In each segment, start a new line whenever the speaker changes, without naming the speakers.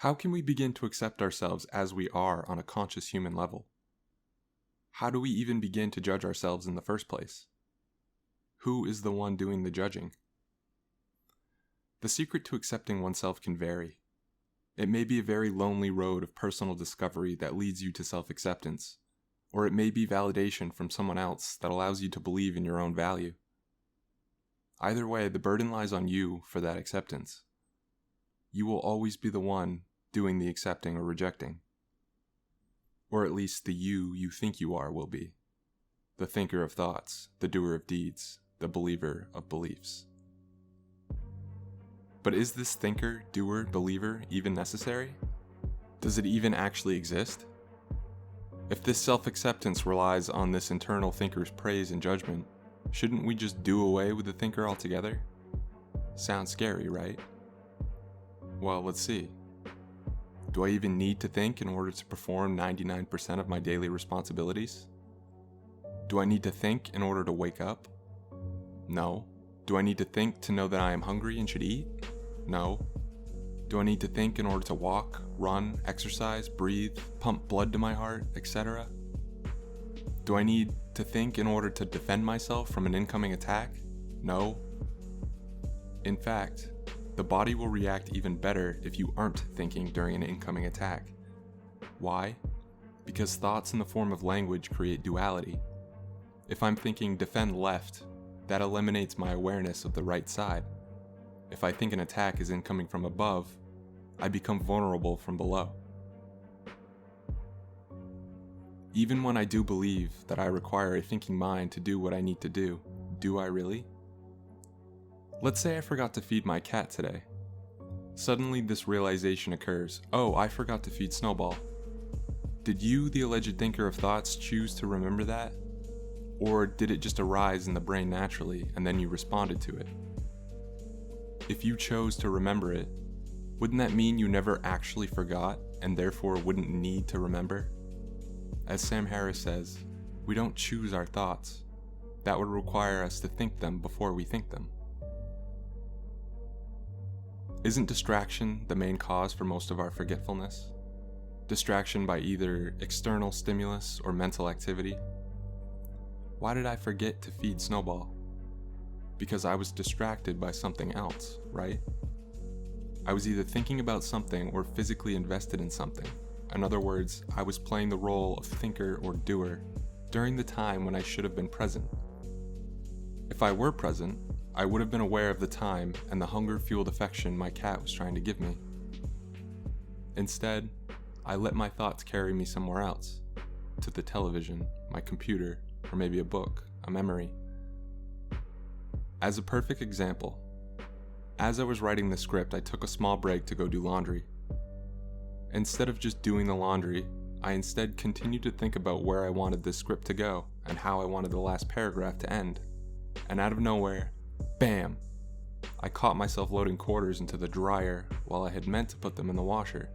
How can we begin to accept ourselves as we are on a conscious human level? How do we even begin to judge ourselves in the first place? Who is the one doing the judging? The secret to accepting oneself can vary. It may be a very lonely road of personal discovery that leads you to self-acceptance, or it may be validation from someone else that allows you to believe in your own value. Either way, the burden lies on you for that acceptance. You will always be the one doing the accepting or rejecting. Or at least the you think you are will be. The thinker of thoughts, the doer of deeds, the believer of beliefs. But is this thinker, doer, believer even necessary? Does it even actually exist? If this self-acceptance relies on this internal thinker's praise and judgment, shouldn't we just do away with the thinker altogether? Sounds scary, right? Well, let's see. Do I even need to think in order to perform 99% of my daily responsibilities? Do I need to think in order to wake up? No. Do I need to think to know that I am hungry and should eat? No. Do I need to think in order to walk, run, exercise, breathe, pump blood to my heart, etc.? Do I need to think in order to defend myself from an incoming attack? No. In fact, the body will react even better if you aren't thinking during an incoming attack. Why? Because thoughts in the form of language create duality. If I'm thinking defend left, that eliminates my awareness of the right side. If I think an attack is incoming from above, I become vulnerable from below. Even when I do believe that I require a thinking mind to do what I need to do I really? Let's say I forgot to feed my cat today. Suddenly this realization occurs, oh, I forgot to feed Snowball. Did you, the alleged thinker of thoughts, choose to remember that? Or did it just arise in the brain naturally and then you responded to it? If you chose to remember it, wouldn't that mean you never actually forgot and therefore wouldn't need to remember? As Sam Harris says, we don't choose our thoughts. That would require us to think them before we think them. Isn't distraction the main cause for most of our forgetfulness? Distraction by either external stimulus or mental activity? Why did I forget to feed Snowball? Because I was distracted by something else, right? I was either thinking about something or physically invested in something. In other words, I was playing the role of thinker or doer during the time when I should have been present. If I were present, I would have been aware of the time and the hunger-fueled affection my cat was trying to give me. Instead, I let my thoughts carry me somewhere else, to the television, my computer, or maybe a book, a memory. As a perfect example, as I was writing the script, I took a small break to go do laundry. Instead of just doing the laundry, I instead continued to think about where I wanted this script to go and how I wanted the last paragraph to end. And out of nowhere, bam! I caught myself loading quarters into the dryer while I had meant to put them in the washer.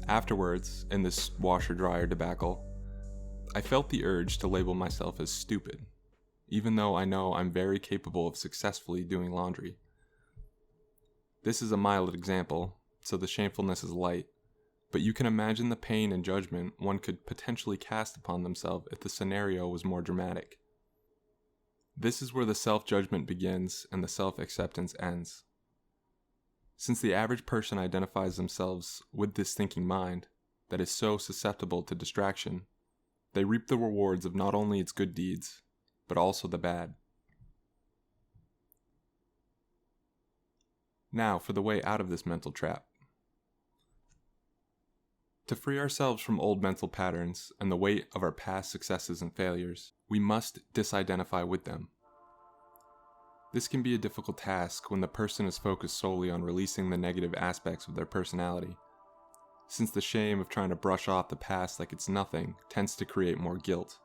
Afterwards, in this washer-dryer debacle, I felt the urge to label myself as stupid, even though I know I'm very capable of successfully doing laundry. This is a mild example, so the shamefulness is light, but you can imagine the pain and judgment one could potentially cast upon themselves if the scenario was more dramatic. This is where the self-judgment begins and the self-acceptance ends. Since the average person identifies themselves with this thinking mind that is so susceptible to distraction, they reap the rewards of not only its good deeds, but also the bad. Now for the way out of this mental trap. To free ourselves from old mental patterns and the weight of our past successes and failures, we must disidentify with them. This can be a difficult task when the person is focused solely on releasing the negative aspects of their personality, since the shame of trying to brush off the past like it's nothing tends to create more guilt.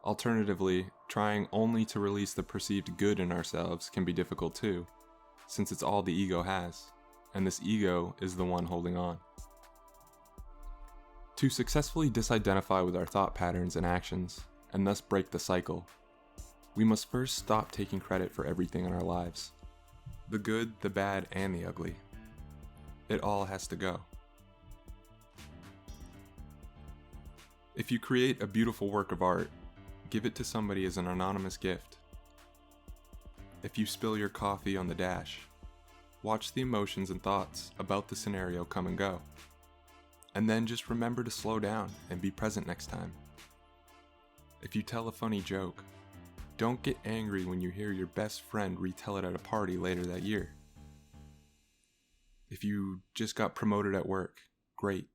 Alternatively, trying only to release the perceived good in ourselves can be difficult too, since it's all the ego has, and this ego is the one holding on. To successfully disidentify with our thought patterns and actions, and thus break the cycle, we must first stop taking credit for everything in our lives. The good, the bad, and the ugly. It all has to go. If you create a beautiful work of art, give it to somebody as an anonymous gift. If you spill your coffee on the dash, watch the emotions and thoughts about the scenario come and go. And then just remember to slow down and be present next time. If you tell a funny joke, don't get angry when you hear your best friend retell it at a party later that year. If you just got promoted at work, great.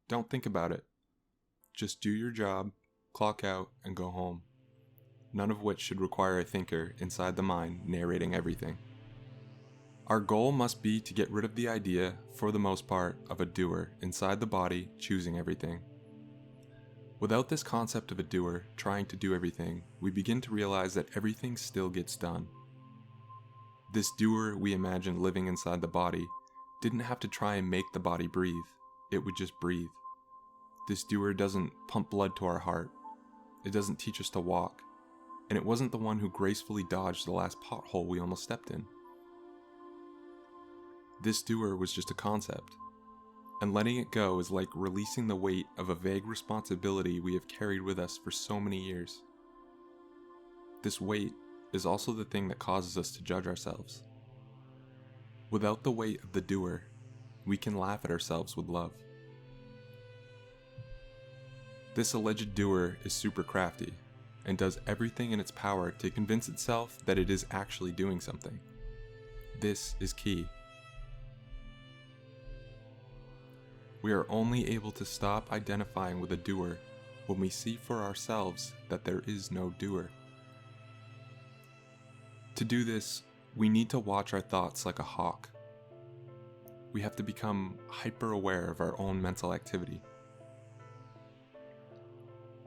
Don't think about it. Just do your job, clock out, and go home. None of which should require a thinker inside the mind narrating everything. Our goal must be to get rid of the idea, for the most part, of a doer inside the body choosing everything. Without this concept of a doer trying to do everything, we begin to realize that everything still gets done. This doer we imagine living inside the body didn't have to try and make the body breathe, it would just breathe. This doer doesn't pump blood to our heart, it doesn't teach us to walk, and it wasn't the one who gracefully dodged the last pothole we almost stepped in. This doer was just a concept, and letting it go is like releasing the weight of a vague responsibility we have carried with us for so many years. This weight is also the thing that causes us to judge ourselves. Without the weight of the doer, we can laugh at ourselves with love. This alleged doer is super crafty and does everything in its power to convince itself that it is actually doing something. This is key. We are only able to stop identifying with a doer when we see for ourselves that there is no doer. To do this, we need to watch our thoughts like a hawk. We have to become hyper-aware of our own mental activity.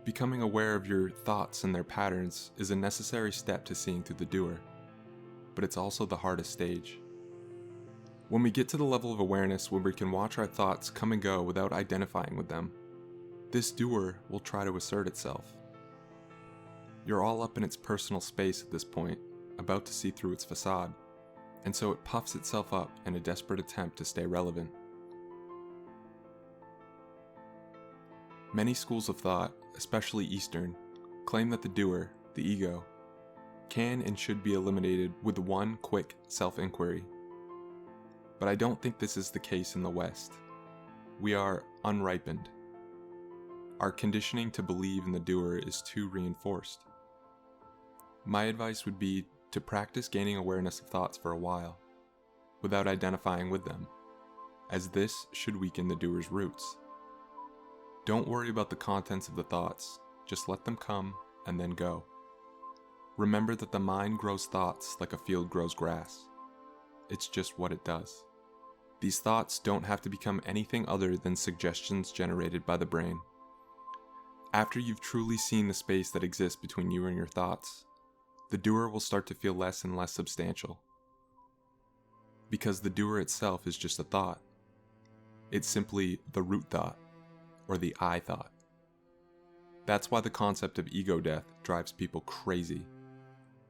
Becoming aware of your thoughts and their patterns is a necessary step to seeing through the doer, but it's also the hardest stage. When we get to the level of awareness where we can watch our thoughts come and go without identifying with them, this doer will try to assert itself. You're all up in its personal space at this point, about to see through its facade, and so it puffs itself up in a desperate attempt to stay relevant. Many schools of thought, especially Eastern, claim that the doer, the ego, can and should be eliminated with one quick self-inquiry. But I don't think this is the case in the West. We are unripened. Our conditioning to believe in the doer is too reinforced. My advice would be to practice gaining awareness of thoughts for a while, without identifying with them, as this should weaken the doer's roots. Don't worry about the contents of the thoughts, just let them come and then go. Remember that the mind grows thoughts like a field grows grass. It's just what it does. These thoughts don't have to become anything other than suggestions generated by the brain. After you've truly seen the space that exists between you and your thoughts, the doer will start to feel less and less substantial. Because the doer itself is just a thought. It's simply the root thought, or the I thought. That's why the concept of ego death drives people crazy.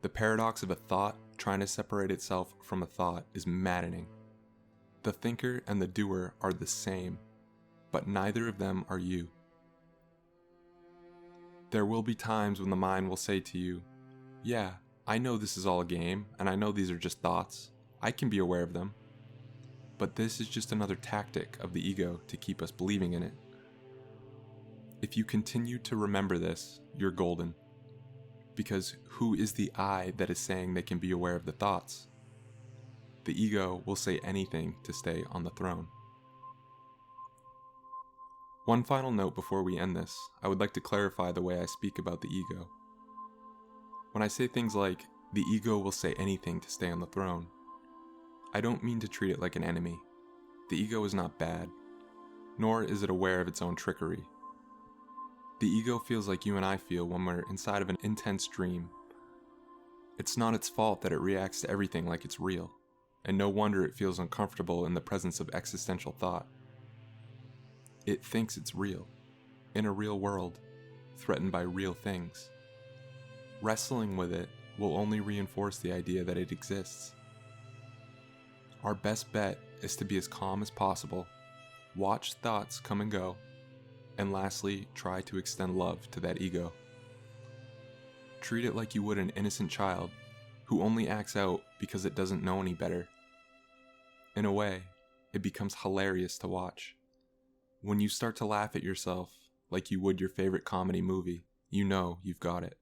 The paradox of a thought trying to separate itself from a thought is maddening. The thinker and the doer are the same, but neither of them are you. There will be times when the mind will say to you, "Yeah, I know this is all a game, and I know these are just thoughts. I can be aware of them." But this is just another tactic of the ego to keep us believing in it. If you continue to remember this, you're golden. Because who is the I that is saying they can be aware of the thoughts? The ego will say anything to stay on the throne. One final note before we end this, I would like to clarify the way I speak about the ego. When I say things like, the ego will say anything to stay on the throne, I don't mean to treat it like an enemy. The ego is not bad, nor is it aware of its own trickery. The ego feels like you and I feel when we're inside of an intense dream. It's not its fault that it reacts to everything like it's real, and no wonder it feels uncomfortable in the presence of existential thought. It thinks it's real, in a real world, threatened by real things. Wrestling with it will only reinforce the idea that it exists. Our best bet is to be as calm as possible, watch thoughts come and go, and lastly, try to extend love to that ego. Treat it like you would an innocent child who only acts out because it doesn't know any better. In a way, it becomes hilarious to watch. When you start to laugh at yourself like you would your favorite comedy movie, you know you've got it.